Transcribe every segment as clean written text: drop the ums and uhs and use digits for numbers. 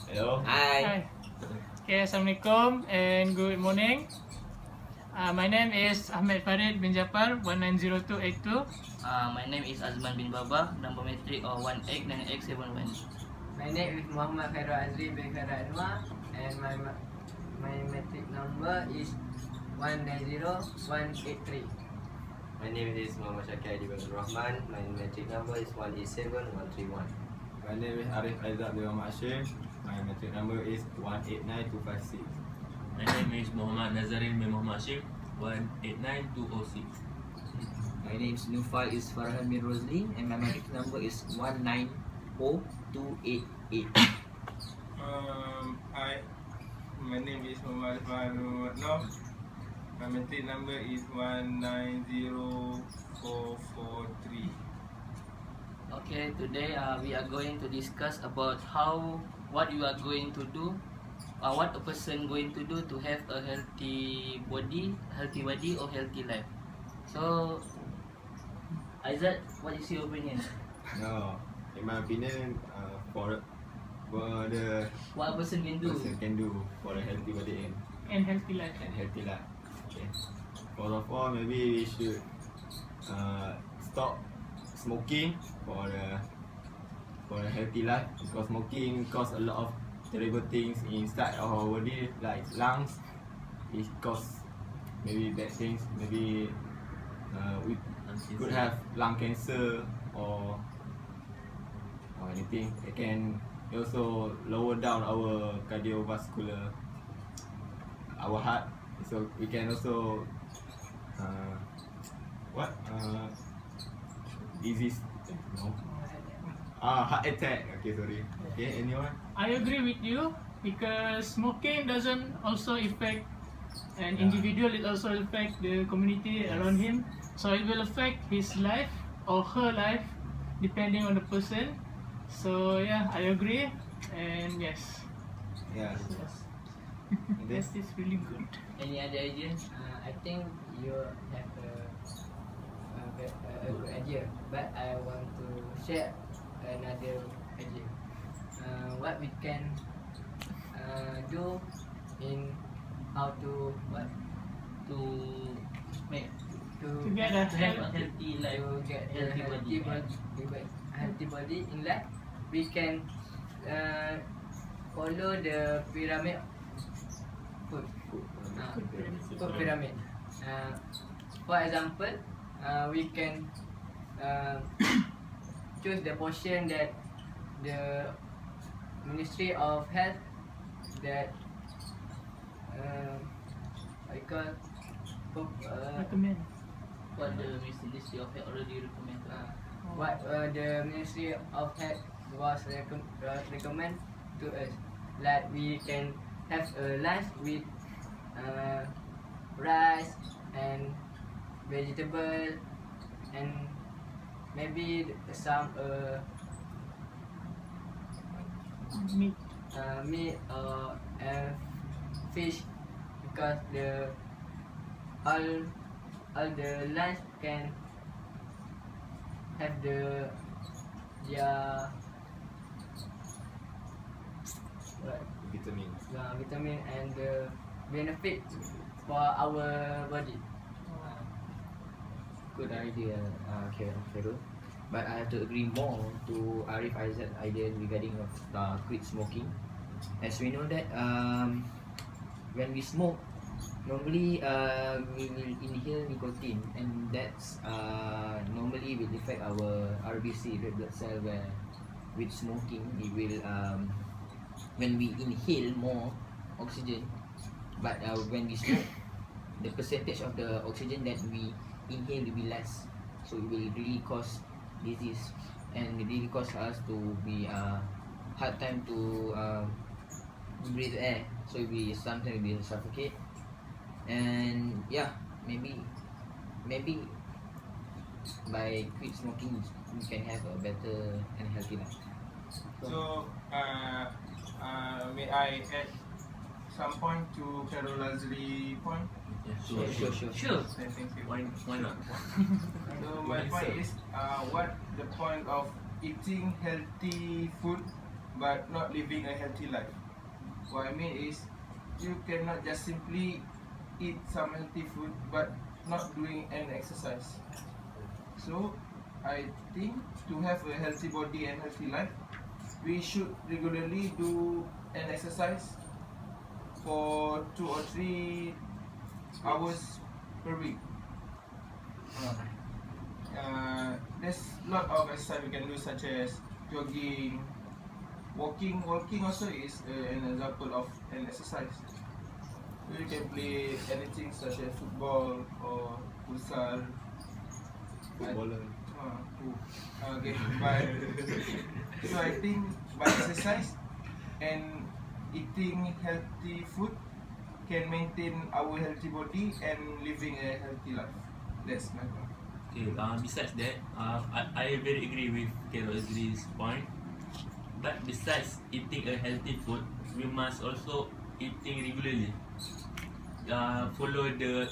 Hello. Hi. Okay, Assalamualaikum and good morning. My name is Ahmed Farid bin Jafar, 190282. My name is Azman bin Baba, number matric of 189X71. My name is Muhammad Khairul Azri bin Khairul Anwar, and my matric number is 190183. My name is Muhammad Syakir Adi Abdul Rahman. My matric number is 187131. My name is Arif Aizat bin Muhammad Hashim. My matric number is 189256. My name is Muhammad Nazarin bin Muhammad Hashim, 189206. My name is Nufal is Farhan bin Rosli, and my matric number is 190288. My name is Muhammad Farhan Noh. My matric number is 190443. Okay, today we are going to discuss about what you are going to do, what a person going to do to have a healthy body or healthy life. So, Aizat, what is your opinion? No, in my opinion, for the What a person can do? person can do for a healthy body And healthy life. and healthy life. Okay. First of all, maybe we should stop smoking for a healthy life, because smoking cause a lot of terrible things inside our body, like lungs. It cause maybe bad things. Maybe we could have lung cancer or anything. It can also lower down our cardiovascular, our heart. So we can also disease, no, heart attack. Okay, sorry. Okay, anyone? I agree with you because smoking doesn't also affect an Yeah. individual, it also affects the community around him. So it will affect his life or her life depending on the person. So yeah, I agree, and yes, Yeah. this is really good. Any other idea? I think you have a good idea, but I want to share another idea. What we can do in how to To make to get a to have a healthy healthy life, to get a healthy body. healthy body in life. We can follow the pyramid food. Food pyramid. For example, we can choose the portion that the Ministry of Health that what you call Recommend. What the Ministry of Health already recommended. what the Ministry of Health was recommend to us. Like we can have a lunch with rice and vegetable and maybe some Meat. meat or fish, because all the lunch can have their Vitamins. vitamin and the benefit for our body. Good idea, Khairul. But I have to agree more to Arif Aizat's idea regarding of quit smoking. As we know that when we smoke, normally we will inhale nicotine, and that's normally will affect our RBC, red blood cell, where with smoking it will when we inhale more oxygen, but when we smoke, the percentage of the oxygen that we inhale will be less, so it will really cause disease, and it really cause us to be hard time to breathe air, so we sometimes we suffocate. And yeah, maybe by quit smoking we can have a better and healthy life. So, may I add some point to Khairul Azri point? Yeah, Sure. Sure. Thank you. Why not? So my point is, what the point of eating healthy food but not living a healthy life. What I mean is, you cannot just simply eat some healthy food but not doing an exercise. So I think to have a healthy body and healthy life, we should regularly do an exercise for 2 or 3 hours per week. There's a lot of exercise we can do, such as jogging, walking. Walking also is an example of an exercise. You can play anything such as football or futsal. Footballer. Okay, but so I think by exercise and eating healthy food can maintain our healthy body and living a healthy life. That's my point. Okay, besides that, I very agree with Carol's point. But besides eating a healthy food, we must also eating regularly. Follow the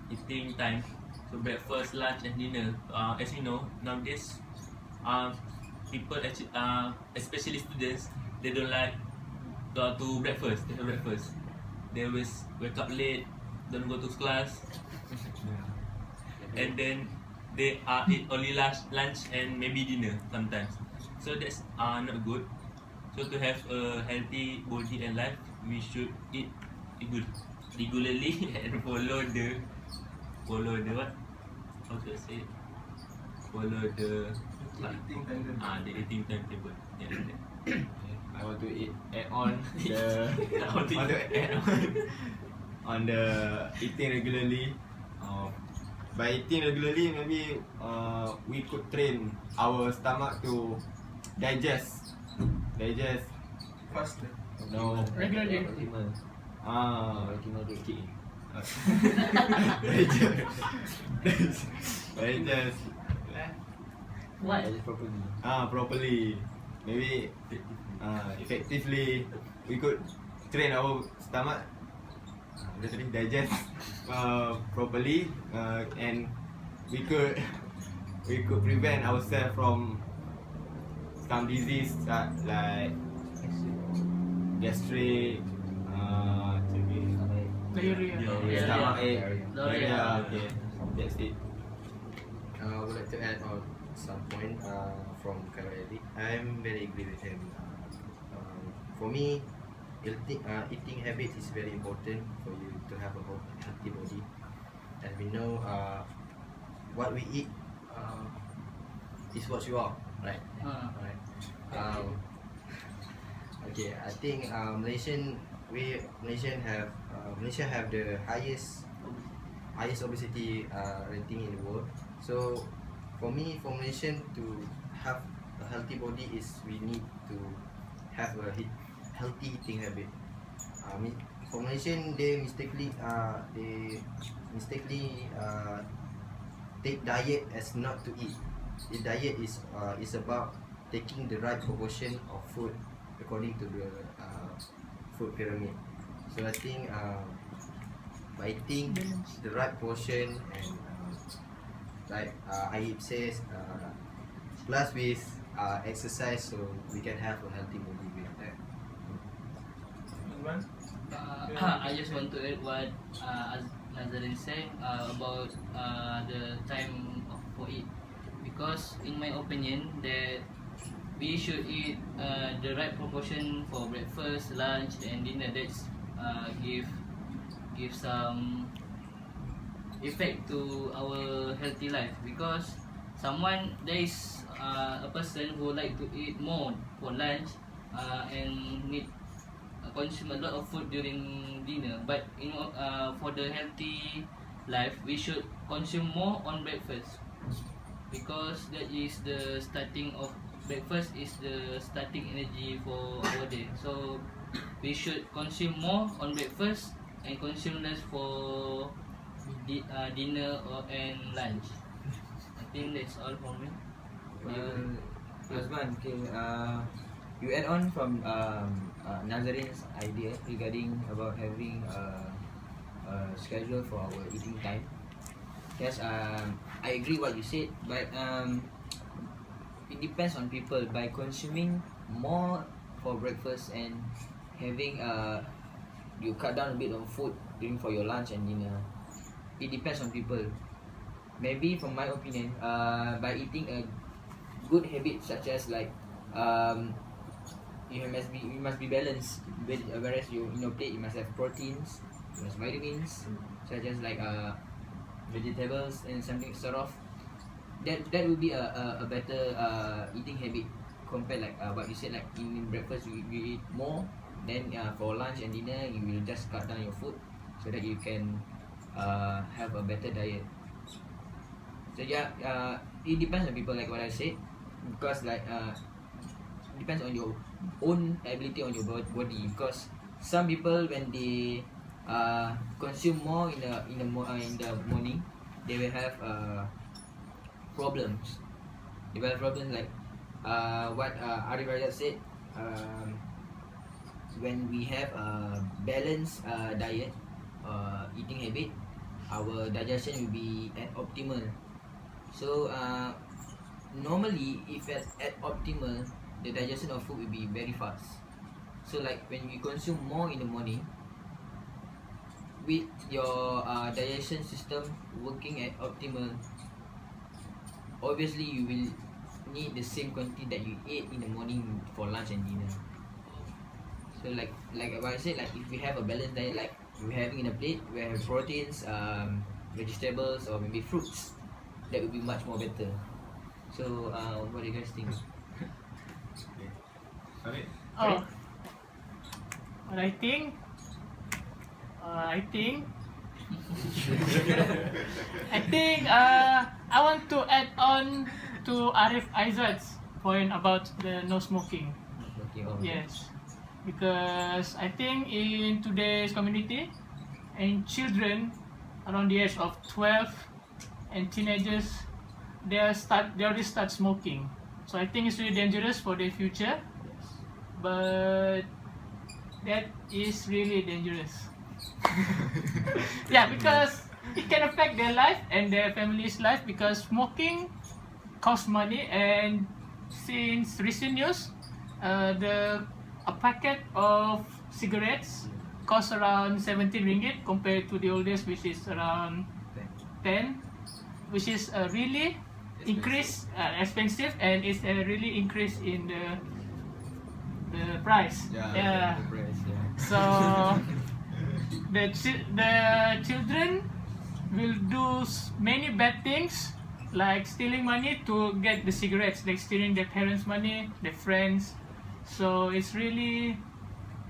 eating time. So breakfast, lunch, and dinner. As you know, nowadays, people actually, especially students, they don't like to breakfast. They have breakfast. They always wake up late, don't go to class, and then they eat only lunch and maybe dinner sometimes. So that's not good. So to have a healthy body and life, we should eat good regularly and follow the what? How to say? Follow the Eating timetable. the eating timetable. Yeah, like that. I want to add on the How to add on the eating regularly. By eating regularly, maybe we could train our stomach to digest Faster. no Regularly. digest What? properly, maybe effectively. We could train our stomach digest properly, and we could prevent ourselves from some disease like gastric, Diarrhea. stomach ache, Diarrhea. okay, that's it. I would like to add on some point from Kareli. I'm very agree with him. For me, eating habit is very important for you to have a healthy body. As we know, what we eat is what you are, right? Right. Okay, I think Malaysia have the highest obesity rating in the world. So for me, for Malaysian to have a healthy body is we need to have a healthy eating habit. For Malaysian, they mistakenly take diet as not to eat. The diet is about taking the right proportion of food according to the food pyramid. So I think by eating the right portion and like Ayib says, plus with exercise, so we can have a healthy body with that. Imran? I just want to add what Nazarin said about the time for it, because in my opinion that we should eat the right proportion for breakfast, lunch, and dinner. That's give some effect to our healthy life, because there is a person who like to eat more for lunch and need consume a lot of food during dinner, but for the healthy life we should consume more on breakfast, because that is the starting of breakfast is the starting energy for our day. So we should consume more on breakfast and consume less for dinner and lunch. I think that's all for me. Osman, okay, you add on from Nazarin's idea regarding about having a schedule for our eating time. Yes, I agree what you said, but it depends on people. By consuming more for breakfast and having you cut down a bit on food during for your lunch and dinner. It depends on people. Maybe from my opinion, by eating a good habit such as like you must be balanced. Whereas you in your plate you must have proteins, you must vitamins such as like vegetables and something sort of. That will be a better eating habit compared like what you said, like in breakfast you eat more, then for lunch and dinner you will just cut down your food so that you can have a better diet. So yeah, it depends on people like what I said, because like depends on your own ability on your body, because some people when they consume more in the morning, they will have problems. They will have problems like what Arif Rajat said. When we have a balanced diet, eating habit, our digestion will be at optimal. So normally, if at optimal, the digestion of food will be very fast. So like when you consume more in the morning, with your digestion system working at optimal, obviously you will need the same quantity that you ate in the morning for lunch and dinner. So like what I said, like if we have a balanced diet, like we're having in a plate, we have proteins, vegetables or maybe fruits, that would be much more better. So what do you guys think? Alright. Oh, what I think, I think I want to add on to Arif Aizat's point about the no smoking. Okay, oh, Yes, because I think in today's community and children around the age of 12 and teenagers, they already start smoking. So I think it's really dangerous for their future. But that is really dangerous. Yeah, because it can affect their life and their family's life, because smoking costs money, and since recent news, a packet of cigarettes costs around 17 ringgit compared to the old days, which is around 10, which is a really expensive, and it's a really increase in the price. Yeah. The price, yeah. So the children will do many bad things, like stealing money to get the cigarettes, like stealing their parents' money, their friends. So it's really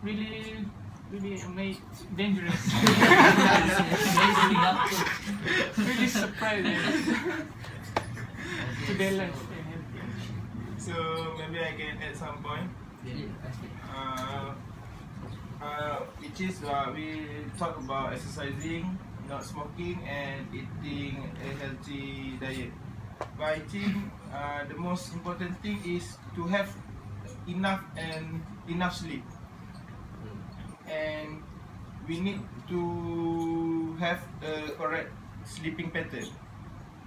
dangerous. Really surprising to their life. So maybe I can add some point. Which is we talk about exercising, not smoking, and eating a healthy diet. But I think the most important thing is to have enough sleep, and we need to have a correct sleeping pattern,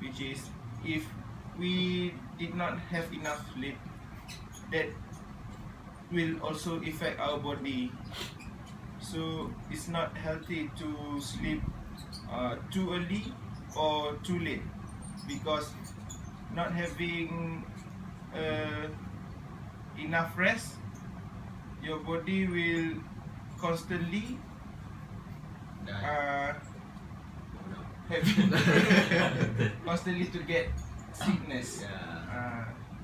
which is if we did not have enough sleep, that will also affect our body. So it's not healthy to sleep too early or too late, because not having enough rest, your body will constantly constantly to get sickness.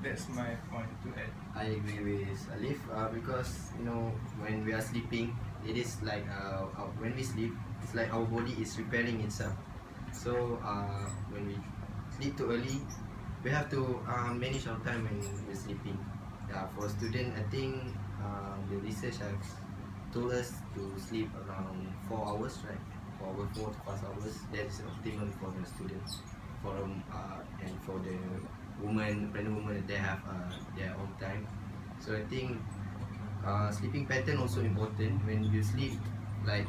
That's my point to add. I agree with Alif because when we are sleeping, it is like when we sleep, it's like our body is repairing itself. So when we sleep too early, we have to manage our time when we're sleeping. For student, I think the research has told us to sleep around 4 hours, right? 4 to 5 hours. That is optimal for the students. And for the pregnant women, they have their own time. So I think sleeping pattern also important. When you sleep like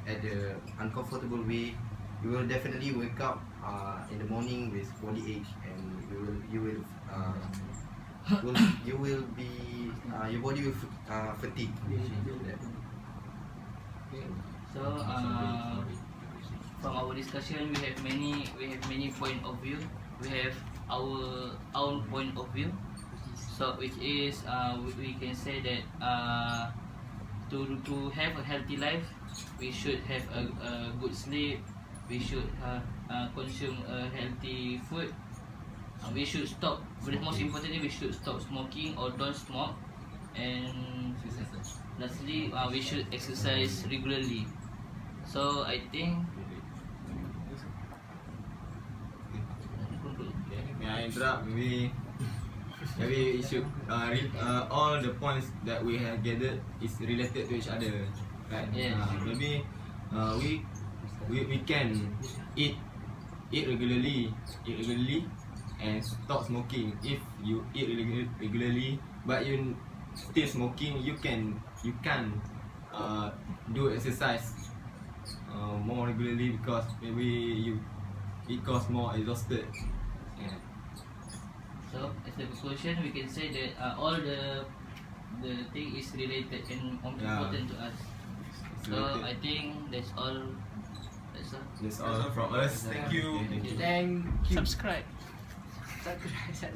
at the uncomfortable way, you will definitely wake up in the morning with body ache, and you will you will be your body will fatigue. So from our discussion, we have many point of view. We have our own point of view. So which is we can say that to have a healthy life, we should have a good sleep. We should consume a healthy food. We should stop. But most importantly, we should stop smoking or don't smoke. And lastly, we should exercise regularly. So I think. May I interrupt? Maybe we should all the points that we have gathered is related to each other, right? Yes. Maybe we can eat regularly, and stop smoking. If you eat regularly, but you still smoking, you can do exercise more regularly, because maybe it cause more exhausted. Yeah. So as a conclusion, we can say that all the thing is related and important to us. It's So related. I think that's all. That's all from us. Thank you. Thank you. Thank you. Subscribe. Subscribe.